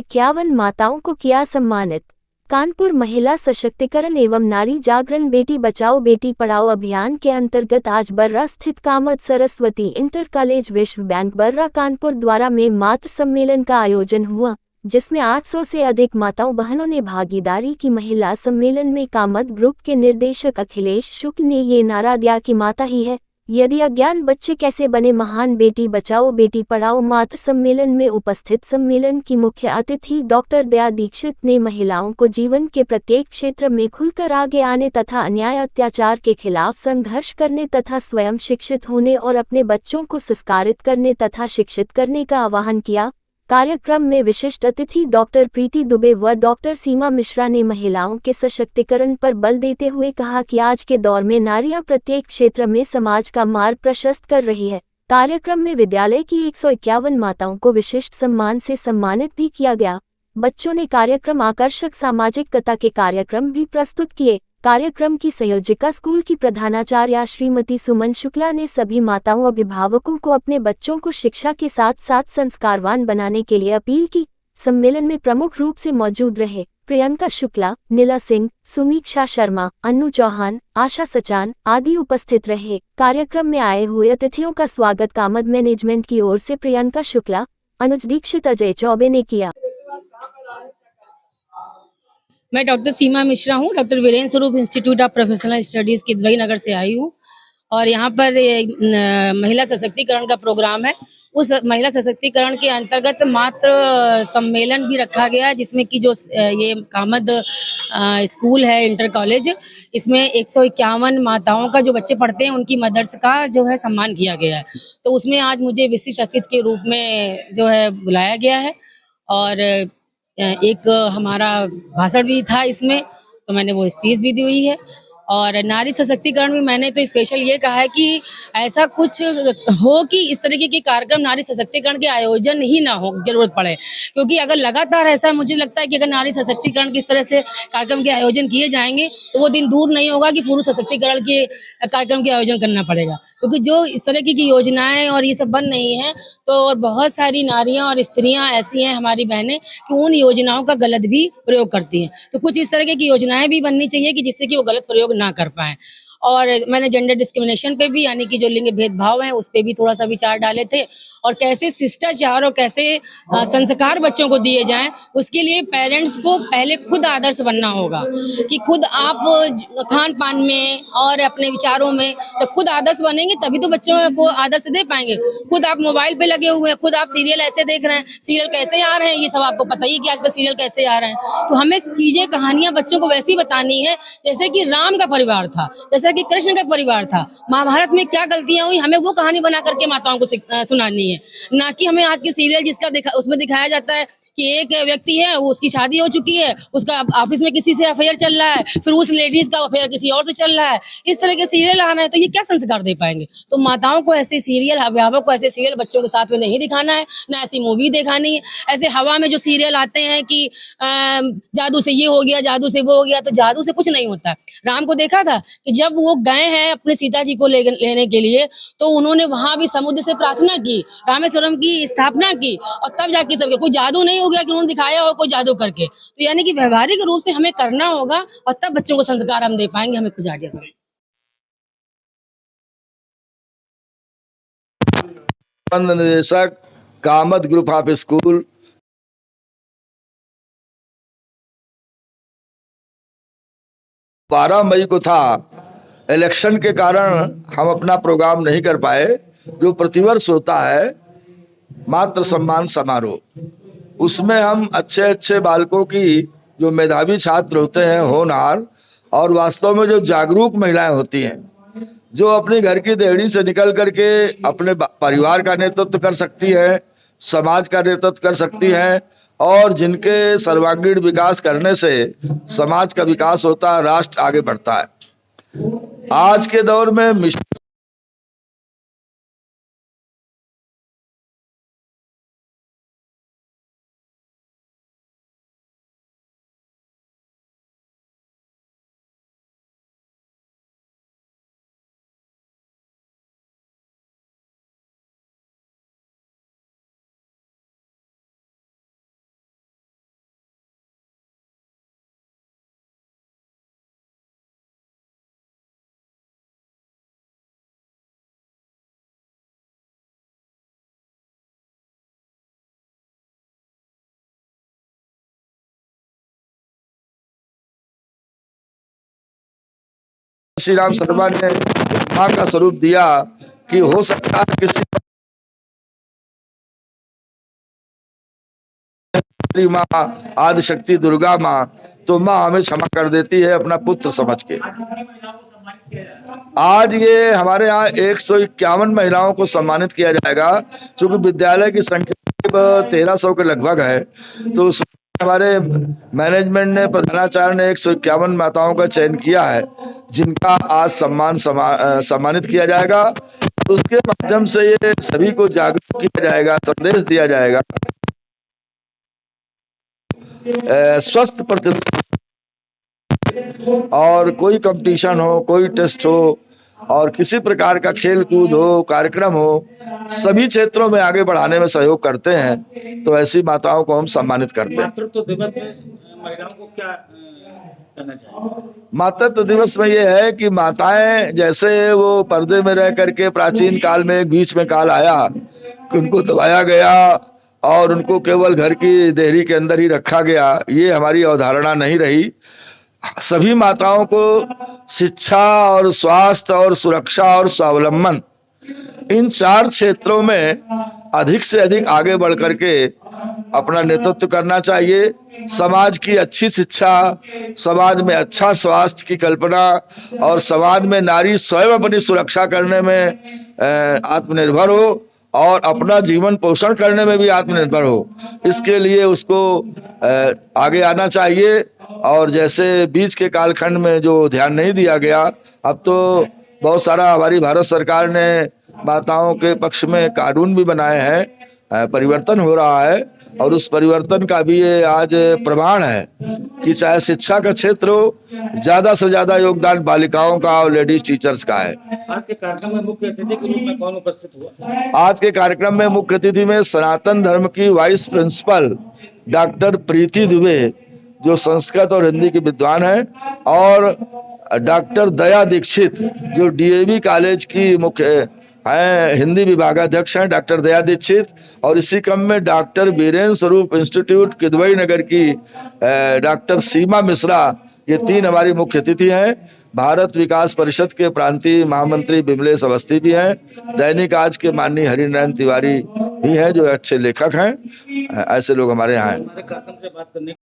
151 माताओं को किया सम्मानित। कानपुर महिला सशक्तिकरण एवं नारी जागरण बेटी बचाओ बेटी पढ़ाओ अभियान के अंतर्गत आज बर्रा स्थित कामद सरस्वती इंटर कॉलेज विश्व बैंक बर्रा कानपुर द्वारा में मातृ सम्मेलन का आयोजन हुआ, जिसमें 800 से अधिक माताओं बहनों ने भागीदारी की। महिला सम्मेलन में कामद ग्रुप के निर्देशक अखिलेश शुक्ल ने ये नारा दिया कि माता ही है यदि अज्ञान बच्चे कैसे बने महान। बेटी बचाओ बेटी पढ़ाओ मातृ सम्मेलन में उपस्थित सम्मेलन की मुख्य अतिथि डॉक्टर दया दीक्षित ने महिलाओं को जीवन के प्रत्येक क्षेत्र में खुलकर आगे आने तथा अन्याय अत्याचार के खिलाफ संघर्ष करने तथा स्वयं शिक्षित होने और अपने बच्चों को संस्कारित करने तथा शिक्षित करने का आह्वान किया। कार्यक्रम में विशिष्ट अतिथि डॉक्टर प्रीति दुबे व डॉक्टर सीमा मिश्रा ने महिलाओं के सशक्तिकरण पर बल देते हुए कहा कि आज के दौर में नारियां प्रत्येक क्षेत्र में समाज का मार्ग प्रशस्त कर रही है। कार्यक्रम में विद्यालय की 151 माताओं को विशिष्ट सम्मान से सम्मानित भी किया गया। बच्चों ने कार्यक्रम आकर्षक सामाजिकता के कार्यक्रम भी प्रस्तुत किए। कार्यक्रम की संयोजिका स्कूल की प्रधानाचार्या श्रीमती सुमन शुक्ला ने सभी माताओं अभिभावकों को अपने बच्चों को शिक्षा के साथ साथ संस्कारवान बनाने के लिए अपील की। सम्मेलन में प्रमुख रूप से मौजूद रहे प्रियंका शुक्ला, नीला सिंह, सुमीक्षा शर्मा, अन्नू चौहान, आशा सचान आदि उपस्थित रहे। कार्यक्रम में आए हुए अतिथियों का स्वागत कामद मैनेजमेंट की ओर से प्रियंका शुक्ला, अनुज दीक्षित, अजय चौबे ने किया। मैं डॉक्टर सीमा मिश्रा हूँ, doctor Virendra Swaroop institute of professional studies Kidwai Nagar से आई हूँ और यहाँ पर महिला सशक्तिकरण का प्रोग्राम है। उस महिला सशक्तिकरण के अंतर्गत मातृ सम्मेलन भी रखा गया है, जिसमें कि जो ये कामद स्कूल है इंटर कॉलेज, इसमें 151 माताओं का जो बच्चे पढ़ते हैं उनकी मदर्स का जो है सम्मान किया गया है। तो उसमें आज मुझे विशिष्ट अतिथि के रूप में जो है बुलाया गया है और एक हमारा भाषण भी था इसमें, तो मैंने वो स्पीच भी दी हुई है। और नारी सशक्तिकरण में मैंने तो स्पेशल ये कहा है कि ऐसा कुछ हो कि इस तरीके के कार्यक्रम नारी सशक्तिकरण के आयोजन ही ना हो जरूरत पड़े, क्योंकि अगर लगातार ऐसा मुझे लगता है कि अगर नारी सशक्तिकरण की इस तरह से कार्यक्रम के आयोजन किए जाएंगे तो वो दिन दूर नहीं होगा कि पुरुष सशक्तिकरण के कार्यक्रम के आयोजन करना पड़ेगा, क्योंकि जो इस तरह की योजनाएं और ये सब बन रही हैं तो और बहुत सारी नारियां और स्त्रियां ऐसी हैं हमारी बहनें कि उन योजनाओं का गलत भी प्रयोग करती हैं। तो कुछ इस तरह की योजनाएं भी बननी चाहिए कि जिससे कि वो गलत प्रयोग ना कर पाएं। और मैंने जेंडर डिस्क्रिमिनेशन पे भी, यानी कि जो लिंग भेदभाव है उस पे भी थोड़ा सा विचार डाले थे और कैसे शिष्टाचार और कैसे संस्कार बच्चों को दिए जाएं, उसके लिए पेरेंट्स को पहले खुद आदर्श बनना होगा कि खुद आप खान पान में और अपने विचारों में तो खुद आदर्श बनेंगे तभी तो बच्चों को आदर्श दे पाएंगे। खुद आप मोबाइल पे लगे हुए हैं, खुद आप सीरियल ऐसे देख रहे हैं, सीरियल कैसे आ रहे हैं ये सब आपको पता ही है कि आजकल सीरियल कैसे आ रहे हैं। तो हमें चीजें कहानियां बच्चों को वैसी बतानी है जैसे कि राम का परिवार था, जैसे कि कृष्ण का परिवार था, महाभारत में क्या गलतियां हुई हमें वो कहानी बना करके माताओं को सुनानी है, ना कि हमें आज के सीरियल जिसका उसमें दिखाया जाता है कि एक व्यक्ति है, उसकी शादी हो चुकी है, उसका ऑफिस में किसी से अफेयर चल रहा है, फिर उस लेडीज का अफेयर किसी और से चल रहा है, इस तरह के सीरियल आ रहे हैं, तो ये क्या संस्कार दे पाएंगे। तो माताओं को ऐसे सीरियल, अभिभावक को ऐसे सीरियल बच्चों के साथ में नहीं दिखाना है, ना ऐसी मूवी दिखानी है। ऐसे हवा में जो सीरियल आते हैं कि जादू से ये हो गया, जादू से वो हो गया, तो जादू से कुछ नहीं होता है। राम को देखा था कि जब वो गए हैं अपने सीता जी को लेने के लिए तो उन्होंने वहां भी समुद्र से प्रार्थना की, रामेश्वरम की स्थापना की और तब जाके सबके, कोई जादू नहीं हो गया कि उन्होंने दिखाया हो कोई जादू करके। तो यानी कि व्यवहारिक रूप से हमें करना होगा और तब बच्चों को संस्कार हम दे पाएंगे। हमें कुछ आगे निदेशक कामद ग्रुप ऑफ स्कूल 12 मई को था। इलेक्शन के कारण हम अपना प्रोग्राम नहीं कर पाए, जो प्रतिवर्ष होता है मातृ सम्मान समारोह। उसमें हम अच्छे अच्छे बालकों की, जो मेधावी छात्र होते हैं, होनहार और वास्तव में जो जागरूक महिलाएं होती हैं, जो अपने घर की देहड़ी से निकल करके अपने परिवार का नेतृत्व कर सकती है, समाज का नेतृत्व कर सकती हैं और जिनके सर्वांगीण विकास करने से समाज का विकास होता है, राष्ट्र आगे बढ़ता है। आज के दौर में श्री राम शर्मा ने माँ का स्वरूप दिया कि हो सकता है किसी माँ आदिशक्ति दुर्गा माँ, तो माँ हमें क्षमा कर देती है अपना पुत्र समझ के। आज ये हमारे यहाँ 151 महिलाओं को सम्मानित किया जाएगा, क्योंकि विद्यालय की संख्या 1300 के लगभग है। तो हमारे मैनेजमेंट ने, प्रधानाचार्य ने 151 माताओं का चयन किया है, जिनका आज सम्मानित किया जाएगा। तो उसके माध्यम से ये सभी को जागरूक किया जाएगा, संदेश दिया जाएगा, स्वस्थ प्रतिरोध और कोई कंपटीशन हो, कोई टेस्ट हो और किसी प्रकार का खेल कूद हो, कार्यक्रम हो, सभी क्षेत्रों में आगे बढ़ाने में सहयोग करते हैं। तो ऐसी माताओं को हम सम्मानित करते हैं। मातृत्व दिवस में महिलाओं को क्या कहना चाहिए? मातृत्व दिवस में ये है कि माताएं जैसे वो पर्दे में रह करके प्राचीन काल में एक बीच में काल आया कि उनको दबाया गया और उनको केवल घर की देहरी के अंदर ही रखा गया, ये हमारी अवधारणा नहीं रही। सभी माताओं को शिक्षा और स्वास्थ्य और सुरक्षा और स्वावलंबन, इन 4 क्षेत्रों में अधिक से अधिक आगे बढ़ करके अपना नेतृत्व करना चाहिए। समाज की अच्छी शिक्षा, समाज में अच्छा स्वास्थ्य की कल्पना और समाज में नारी स्वयं अपनी सुरक्षा करने में आत्मनिर्भर हो और अपना जीवन पोषण करने में भी आत्मनिर्भर हो, इसके लिए उसको आगे आना चाहिए। और जैसे बीच के कालखंड में जो ध्यान नहीं दिया गया, अब तो बहुत सारा हमारी भारत सरकार ने माताओं के पक्ष में कानून भी बनाए हैं, परिवर्तन हो रहा है और उस परिवर्तन का भी ये आज प्रमाण है कि चाहे शिक्षा का क्षेत्र हो, ज्यादा से ज्यादा योगदान बालिकाओं का और लेडीज टीचर्स का है। आज के कार्यक्रम में मुख्य अतिथि के रूप में कौन उपस्थित हुआ? आज के कार्यक्रम में मुख्य अतिथि में सनातन धर्म की वाइस प्रिंसिपल डॉक्टर प्रीति दुबे, जो संस्कृत और हिंदी की विद्वान है, और डॉक्टर दया दीक्षित, जो डीएवी कॉलेज की मुख्य हैं, हिंदी विभागाध्यक्ष हैं डॉक्टर दया दीक्षित, और इसी क्रम में डॉक्टर वीरेंद्र स्वरूप इंस्टीट्यूट किदवई नगर की डॉक्टर सीमा मिश्रा, ये 3 हमारी मुख्य अतिथि हैं। भारत विकास परिषद के प्रांतीय महामंत्री विमलेश अवस्थी भी हैं। दैनिक आज के माननीय हरिनारायण तिवारी भी हैं, जो अच्छे लेखक हैं। ऐसे लोग हमारे यहाँ हैं। हमारे कार्यक्रम से बात करने